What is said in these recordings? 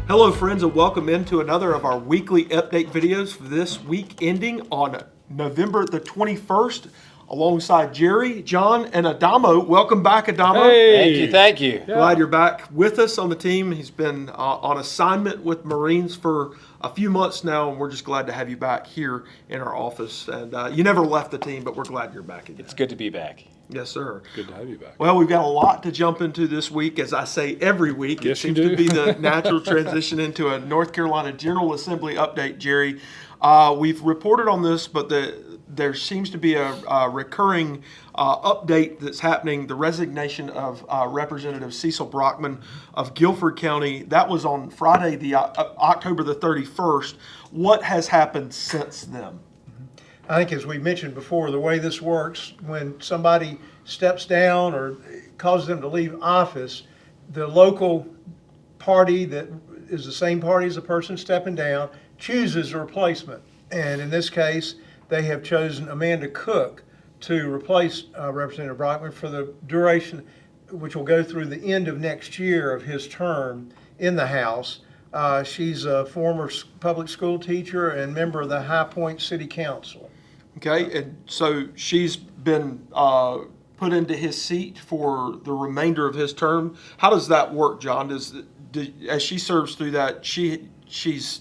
Hello friends, and welcome into another of our weekly update videos for this week ending on November the 21st alongside Jerry, John, and Adamo. Welcome back, Adamo. Hey. Thank you. Yeah. Glad you're back with us on the team. He's been on assignment with Marines for a few months now, and we're just glad to have you back here in our office. And you never left the team, but we're glad you're back again. It's good to be back. Yes, sir. Good to have you back. Well, we've got a lot to jump into this week. As I say every week, yes, it seems to be the natural transition into a North Carolina General Assembly update, Jerry. We've reported on this, but there seems to be a recurring update that's happening, the resignation of Representative Cecil Brockman of Guilford County. That was on Friday, October the 31st. What has happened since then? I think, as we mentioned before, the way this works, when somebody steps down or causes them to leave office, the local party that is the same party as the person stepping down chooses a replacement. And in this case, they have chosen Amanda Cook to replace Representative Brockman for the duration, which will go through the end of next year of his term in the House. She's a former public school teacher and member of the High Point City Council. Okay, and so she's been put into his seat for the remainder of his term. How does that work, John? As she serves through that, she's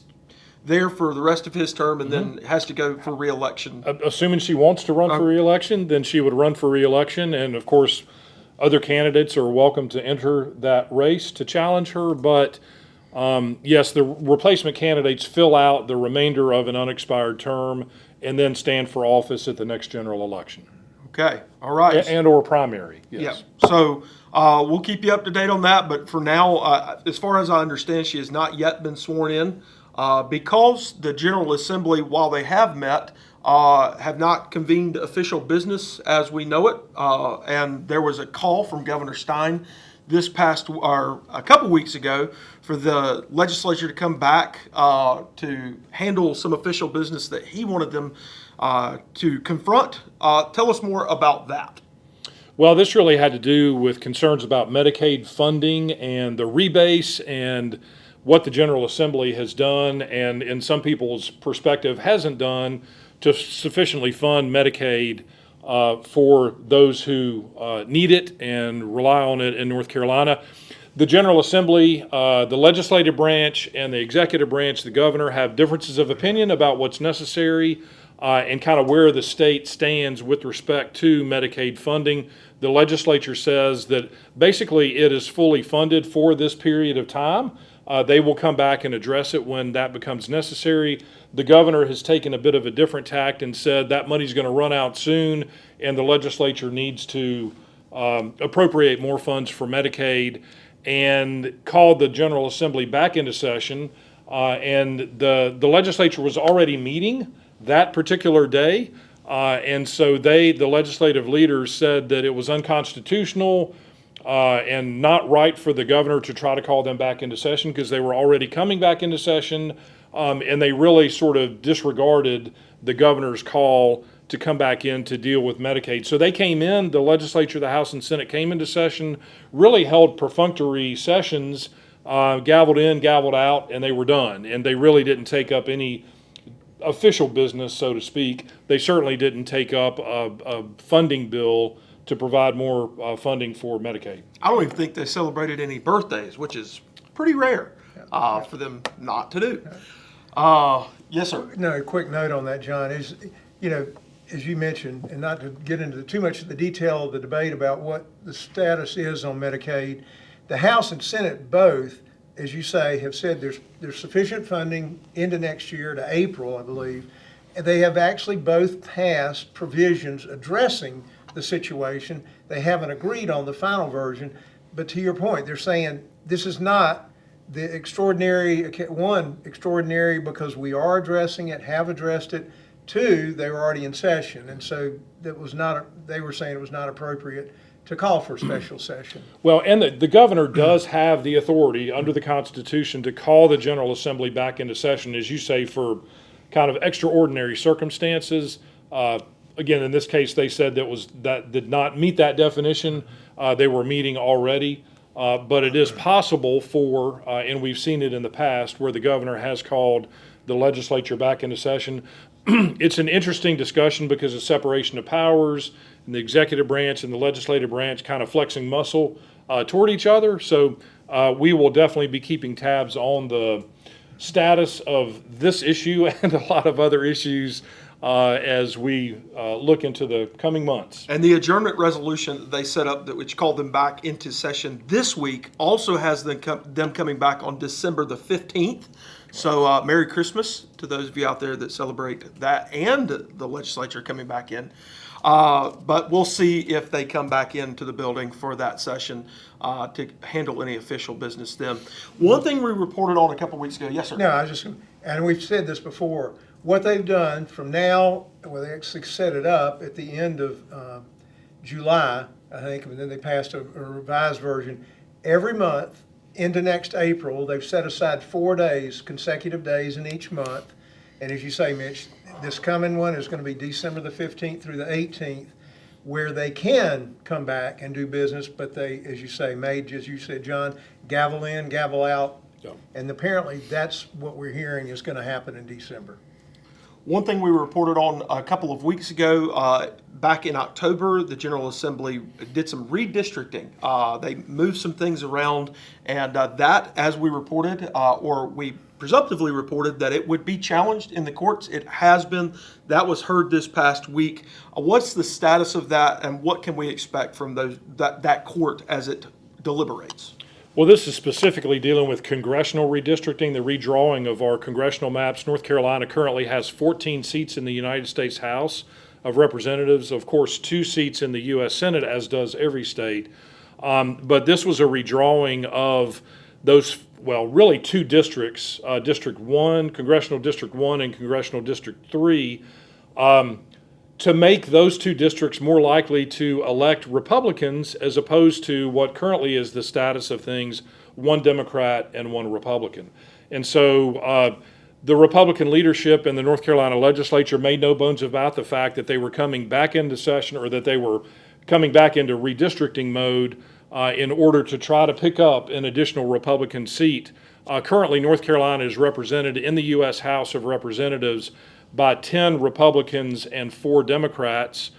there for the rest of his term and then has to go for re-election? Assuming she wants to run for re-election, then she would run for re-election, and of course, other candidates are welcome to enter that race to challenge her. But yes, the replacement candidates fill out the remainder of an unexpired term and then stand for office at the next general election. Okay, all right. And or primary, yes. Yeah. So we'll keep you up to date on that, but for now, as far as I understand, she has not yet been sworn in because the General Assembly, while they have met, have not convened official business as we know it, and there was a call from Governor Stein a couple weeks ago for the legislature to come back to handle some official business that he wanted them to confront. Tell us more about that. Well, this really had to do with concerns about Medicaid funding and the rebase and what the General Assembly has done and, in some people's perspective, hasn't done to sufficiently fund Medicaid for those who need it and rely on it in North Carolina. The General Assembly, the legislative branch, and the executive branch, the governor, have differences of opinion about what's necessary and kind of where the state stands with respect to Medicaid funding. The legislature says that basically it is fully funded for this period of time. They will come back and address it when that becomes necessary. The governor has taken a bit of a different tact and said that money's going to run out soon and the legislature needs to appropriate more funds for Medicaid, and called the General Assembly back into session. And the legislature was already meeting that particular day. And so the legislative leaders said that it was unconstitutional and not right for the governor to try to call them back into session because they were already coming back into session. And they really sort of disregarded the governor's call to come back in to deal with Medicaid. So they came in, the legislature, the House and Senate came into session, really held perfunctory sessions, gavelled in, gavelled out, and they were done. And they really didn't take up any official business, so to speak. They certainly didn't take up a funding bill to provide more funding for Medicaid. I don't even think they celebrated any birthdays, which is pretty rare for them not to do. Yes, sir. No, a quick note on that, John, is, as you mentioned, and not to get into too much of the detail of the debate about what the status is on Medicaid, the House and Senate both, as you say, have said there's sufficient funding into next year to April, I believe. And they have actually both passed provisions addressing the situation. They haven't agreed on the final version, but to your point, they're saying this is not the extraordinary because we are addressing it, have addressed it. Two, they were already in session, and so they were saying it was not appropriate to call for a special session. Well, and the governor does have the authority under the Constitution to call the General Assembly back into session, as you say, for kind of extraordinary circumstances. Again, in this case, they said that did not meet that definition. They were meeting already. But it is possible for, and we've seen it in the past, where the governor has called the legislature back into session. It's an interesting discussion because of separation of powers and the executive branch and the legislative branch kind of flexing muscle toward each other. So we will definitely be keeping tabs on the status of this issue and a lot of other issues as we look into the coming months. And the adjournment resolution that they set up, which called them back into session this week, also has them coming back on December the 15th. So Merry Christmas to those of you out there that celebrate that and the legislature coming back in. But we'll see if they come back into the building for that session to handle any official business then. One thing we reported on a couple weeks ago. Yes, sir. No, I was just, and we've said this before, what they've done from now, well, they actually set it up at the end of July, I think, and then they passed a revised version. Every month into next April, they've set aside 4 days, consecutive days in each month. And as you say, Mitch, this coming one is going to be December the 15th through the 18th, where they can come back and do business, but they, as you say, made, as you said, John, gavel in, gavel out. Yeah. And apparently that's what we're hearing is going to happen in December. One thing we reported on a couple of weeks ago, back in October, the General Assembly did some redistricting. They moved some things around, and that, as we reported, or we presumptively reported, that it would be challenged in the courts. It has been. That was heard this past week. What's the status of that, and what can we expect from that court as it deliberates? Well, this is specifically dealing with congressional redistricting, the redrawing of our congressional maps. North Carolina currently has 14 seats in the United States House of Representatives, of course, 2 seats in the U.S. Senate, as does every state. But this was a redrawing of those, well, really 2 districts, District 1, Congressional District 1 and Congressional District 3, to make those 2 districts more likely to elect Republicans as opposed to what currently is the status of things, 1 Democrat and 1 Republican. And so the Republican leadership in the North Carolina legislature made no bones about the fact that they were coming back into session, or that they were coming back into redistricting mode in order to try to pick up an additional Republican seat. Currently, North Carolina is represented in the U.S. House of Representatives by 10 Republicans and 4 Democrats.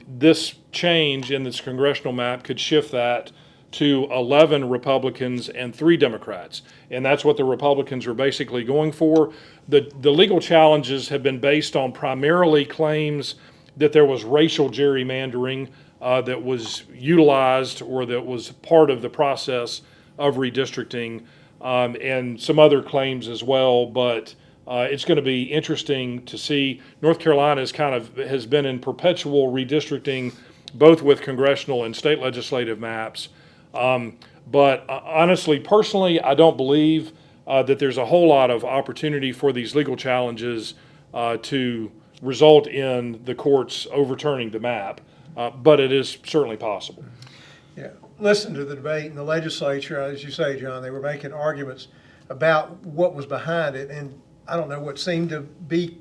This change in this congressional map could shift that to 11 Republicans and 3 Democrats. And that's what the Republicans are basically going for. The legal challenges have been based on primarily claims that there was racial gerrymandering that was utilized or that was part of the process of redistricting, and some other claims as well. But it's going to be interesting to see. North Carolina has been in perpetual redistricting, both with congressional and state legislative maps. But honestly, personally, I don't believe that there's a whole lot of opportunity for these legal challenges to result in the courts overturning the map. But it is certainly possible. Yeah, listen to the debate in the legislature, as you say, John, they were making arguments about what was behind it, and I don't know what seemed to be,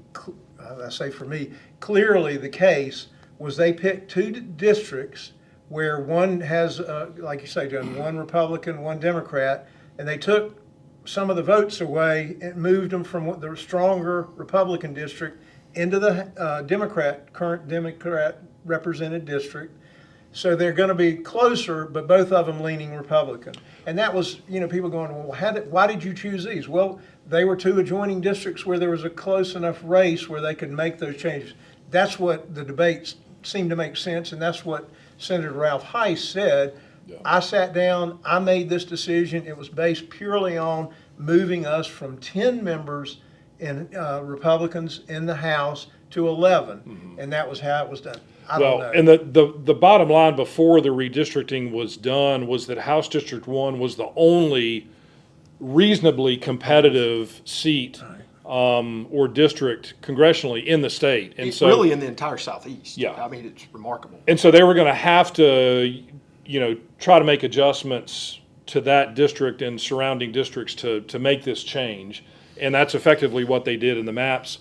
I say for me, clearly the case was they picked 2 districts where one has, like you say, John, 1 Republican, 1 Democrat, and they took some of the votes away and moved them from the stronger Republican district into the current Democrat represented district. So they're going to be closer, but both of them leaning Republican. And that was, people going, well, why did you choose these? Well, they were 2 adjoining districts where there was a close enough race where they could make those changes. That's what the debates seemed to make sense, and that's what Senator Ralph Heiss said. Yeah. I sat down, I made this decision. It was based purely on moving us from 10 members in Republicans in the House to 11, and that was how it was done. I don't know. And the bottom line before the redistricting was done was that House District 1 was the only reasonably competitive seat or district congressionally in the state. And so really in the entire Southeast. Yeah. I mean, it's remarkable. And so they were going to have to, try to make adjustments to that district and surrounding districts to make this change. And that's effectively what they did in the maps.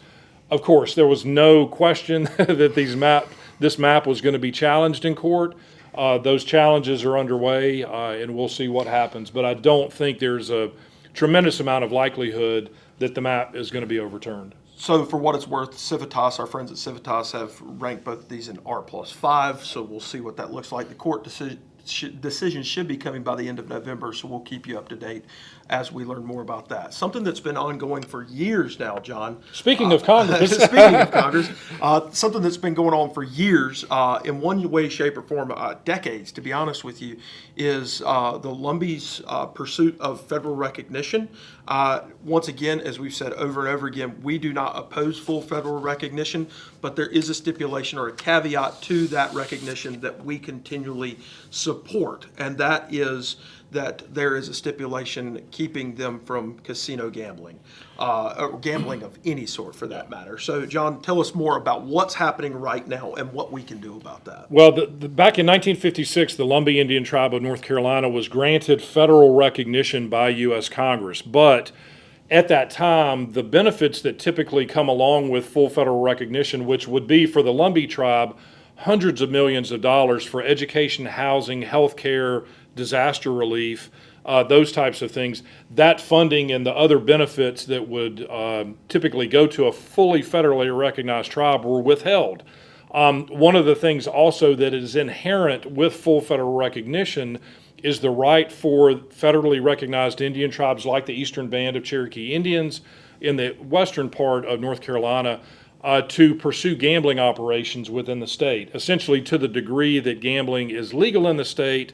Of course, there was no question that this map was going to be challenged in court. Those challenges are underway, and we'll see what happens. But I don't think there's a tremendous amount of likelihood that the map is going to be overturned. So for what it's worth, Civitas, our friends at Civitas have ranked both of these in R+5, so we'll see what that looks like. The court decision should be coming by the end of November, so we'll keep you up to date as we learn more about that. Something that's been ongoing for years now, John. Speaking of Congress. Speaking of Congress, something that's been going on for years, in one way, shape, or form, decades, to be honest with you, is the Lumbee's pursuit of federal recognition. Once again, as we've said over and over again, we do not oppose full federal recognition, but there is a stipulation or a caveat to that recognition that we continually support, and that is that there is a stipulation keeping them from casino gambling, or gambling of any sort for that matter. So, John, tell us more about what's happening right now and what we can do about that. Well, back in 1956, the Lumbee Indian Tribe of North Carolina was granted federal recognition by U.S. Congress, but at that time, the benefits that typically come along with full federal recognition, which would be for the Lumbee Tribe, hundreds of millions of dollars for education, housing, health care, disaster relief, those types of things, that funding and the other benefits that would typically go to a fully federally recognized tribe were withheld. One of the things also that is inherent with full federal recognition is the right for federally recognized Indian tribes like the Eastern Band of Cherokee Indians in the western part of North Carolina to pursue gambling operations within the state. Essentially, to the degree that gambling is legal in the state,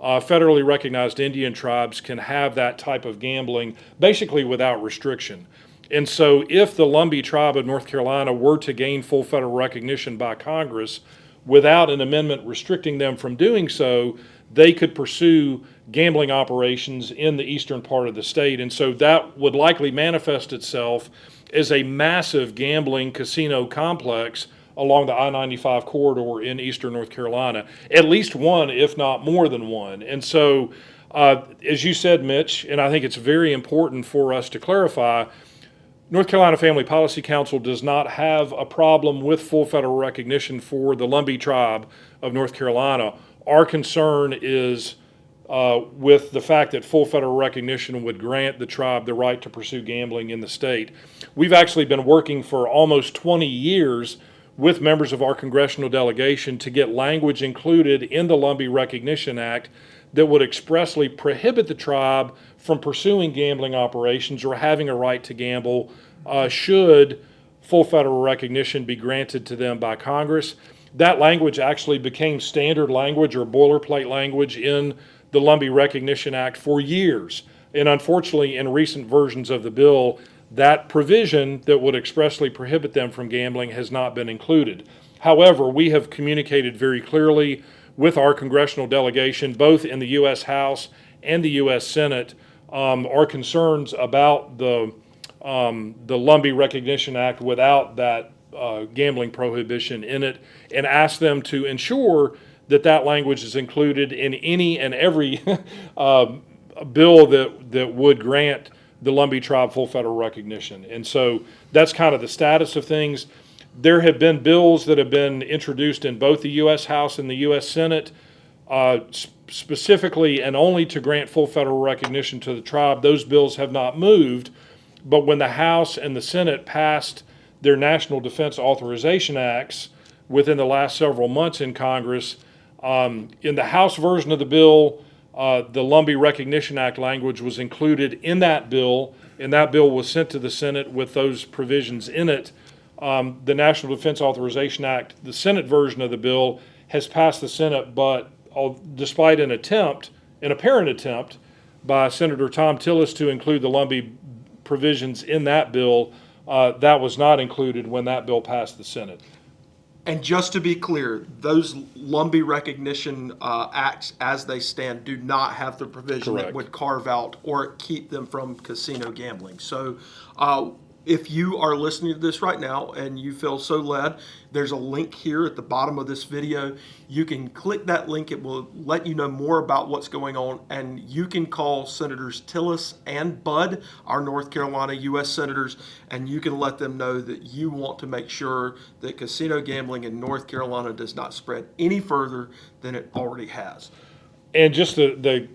federally recognized Indian tribes can have that type of gambling basically without restriction. And so if the Lumbee Tribe of North Carolina were to gain full federal recognition by Congress without an amendment restricting them from doing so, they could pursue gambling operations in the eastern part of the state. And so that would likely manifest itself as a massive gambling casino complex along the I-95 corridor in eastern North Carolina. At least one, if not more than one. And so, as you said, Mitch, and I think it's very important for us to clarify, North Carolina Family Policy Council does not have a problem with full federal recognition for the Lumbee Tribe of North Carolina. Our concern is with the fact that full federal recognition would grant the tribe the right to pursue gambling in the state. We've actually been working for almost 20 years with members of our congressional delegation to get language included in the Lumbee Recognition Act that would expressly prohibit the tribe from pursuing gambling operations or having a right to gamble should full federal recognition be granted to them by Congress. That language actually became standard language or boilerplate language in the Lumbee Recognition Act for years. And unfortunately, in recent versions of the bill, that provision that would expressly prohibit them from gambling has not been included. However, we have communicated very clearly with our congressional delegation, both in the U.S. House and the U.S. Senate, our concerns about the Lumbee Recognition Act without that gambling prohibition in it, and asked them to ensure that that language is included in any and every bill that would grant the Lumbee Tribe full federal recognition. And so that's kind of the status of things. There have been bills that have been introduced in both the U.S. House and the U.S. Senate, specifically and only to grant full federal recognition to the tribe. Those bills have not moved, but when the House and the Senate passed their National Defense Authorization Acts within the last several months in Congress, in the House version of the bill, the Lumbee Recognition Act language was included in that bill, and that bill was sent to the Senate with those provisions in it. The National Defense Authorization Act, the Senate version of the bill, has passed the Senate, but despite an apparent attempt by Senator Tom Tillis to include the Lumbee provisions in that bill, that was not included when that bill passed the Senate. And just to be clear, those Lumbee Recognition Acts, as they stand, do not have the provision Correct. that would carve out or keep them from casino gambling. So If you are listening to this right now and you feel so led, there's a link here at the bottom of this video. You can click that link. It will let you know more about what's going on, and you can call Senators Tillis and Budd, our North Carolina U.S. Senators, and you can let them know that you want to make sure that casino gambling in North Carolina does not spread any further than it already has. And just the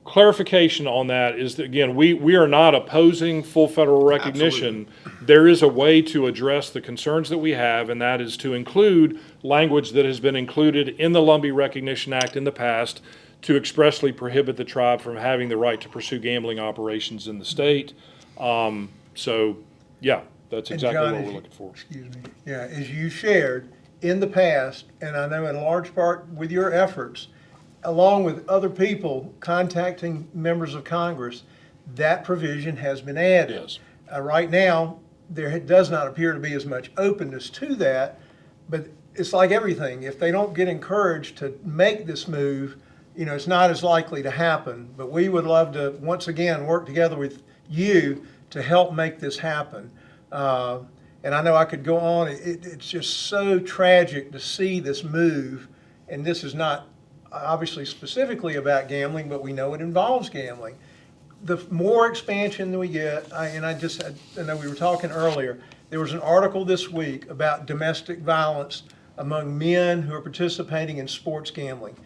clarification on that is that, again, we are not opposing full federal recognition. There is a way to address the concerns that we have, and that is to include language that has been included in the Lumbee Recognition Act in the past to expressly prohibit the tribe from having the right to pursue gambling operations in the state. So, yeah, that's And exactly John, what as we're you- looking for. Excuse me. Yeah, as you shared in the past, and I know in large part with your efforts, along with other people contacting members of Congress, that provision has been added. Yes. Right now, there does not appear to be as much openness to that, but it's like everything. If they don't get encouraged to make this move, it's not as likely to happen. But we would love to, once again, work together with you to help make this happen. And I know I could go on. It's just so tragic to see this move, and this is not obviously specifically about gambling, but we know it involves gambling. The more expansion that we get, I know we were talking earlier, there was an article this week about domestic violence among men who are participating in sports gambling.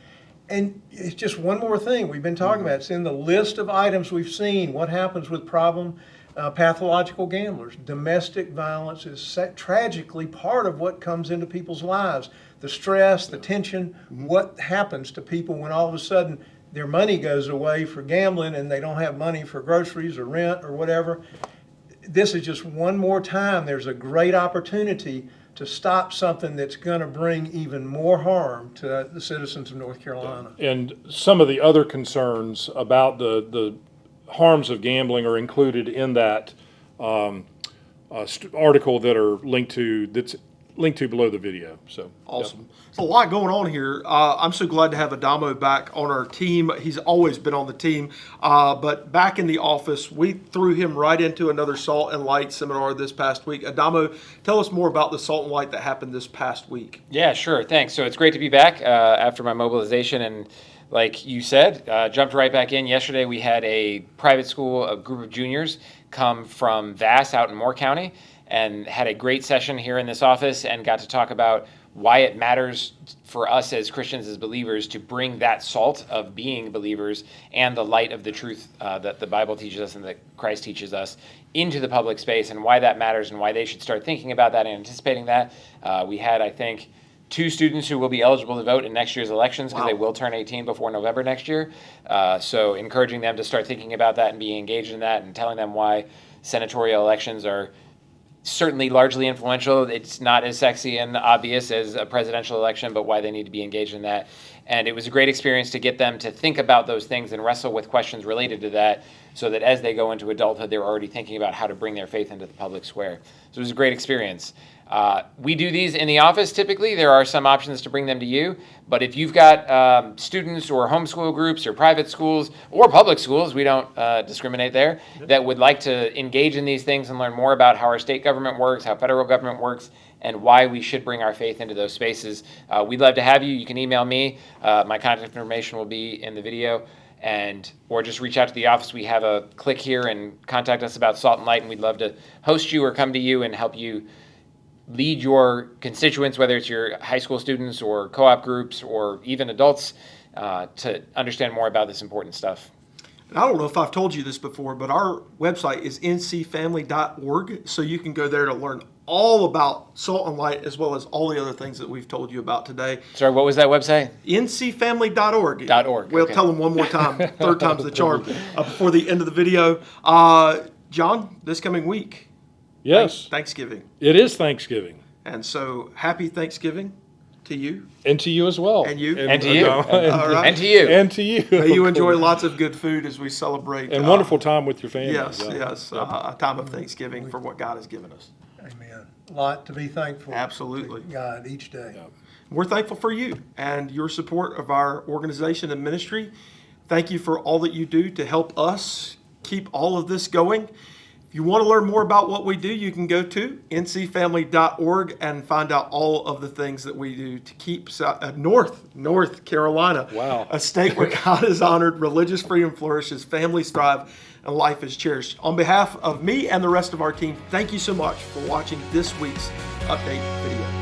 And it's just one more thing we've been talking about. It's in the list of items we've seen. What happens with pathological gamblers? Domestic violence is tragically part of what comes into people's lives. The stress, the tension, what happens to people when all of a sudden their money goes away for gambling and they don't have money for groceries or rent or whatever. This is just one more time. There's a great opportunity to stop something that's going to bring even more harm to the citizens of North Carolina. And some of the other concerns about the harms of gambling are included in that article that are linked to below the video. So Awesome. There's a lot going on here. I'm so glad to have Adamo back on our team. He's always been on the team, but back in the office, we threw him right into another Salt and Light seminar this past week. Adamo, tell us more about the Salt and Light that happened this past week. Yeah, sure. Thanks. So it's great to be back after my mobilization. And like you said, jumped right back in. Yesterday we had a private school, a group of juniors come from Vass out in Moore County, and had a great session here in this office and got to talk about why it matters for us as Christians, as believers, to bring that salt of being believers and the light of the truth that the Bible teaches us and that Christ teaches us into the public space, and why that matters and why they should start thinking about that and anticipating that. We had, I think, 2 students who will be eligible to vote in next year's elections because they will turn 18 before November next year. So encouraging them to start thinking about that and being engaged in that, and telling them why senatorial elections are certainly largely influential. It's not as sexy and obvious as a presidential election, but why they need to be engaged in that. And it was a great experience to get them to think about those things and wrestle with questions related to that, so that as they go into adulthood, they're already thinking about how to bring their faith into the public square. So it was a great experience. We do these in the office typically. There are some options to bring them to you, but if you've got students or homeschool groups or private schools or public schools, we don't discriminate there, that would like to engage in these things and learn more about how our state government works, how federal government works, and why we should bring our faith into those spaces, we'd love to have you. You can email me. My contact information will be in the video, or just reach out to the office. We have a click here and contact us about Salt and Light, and we'd love to host you or come to you and help you lead your constituents, whether it's your high school students or co-op groups or even adults, to understand more about this important stuff. And I don't know if I've told you this before, but our website is ncfamily.org, so you can go there to learn all about Salt and Light, as well as all the other things that we've told you about today. Sorry, what was that website? ncfamily.org. .org. We'll Okay. tell them one more time, third time's the charm, before the end of the video. John, this coming week, yes, Thanksgiving. it is Thanksgiving. And so happy Thanksgiving to you. And to you as well. And you. And to you. All right. And to you. And to you. May you enjoy lots of good food as we celebrate. And wonderful time with your family. Yes, Yeah. yes. A time of Thanksgiving for what God has given us. Amen. A lot to be thankful Absolutely. to God each day. Yeah. We're thankful for you and your support of our organization and ministry. Thank you for all that you do to help us keep all of this going. If you want to learn more about what we do, you can go to ncfamily.org and find out all of the things that we do to keep North Carolina, Wow. a state where God is honored, religious freedom flourishes, families thrive, and life is cherished. On behalf of me and the rest of our team, thank you so much for watching this week's update video.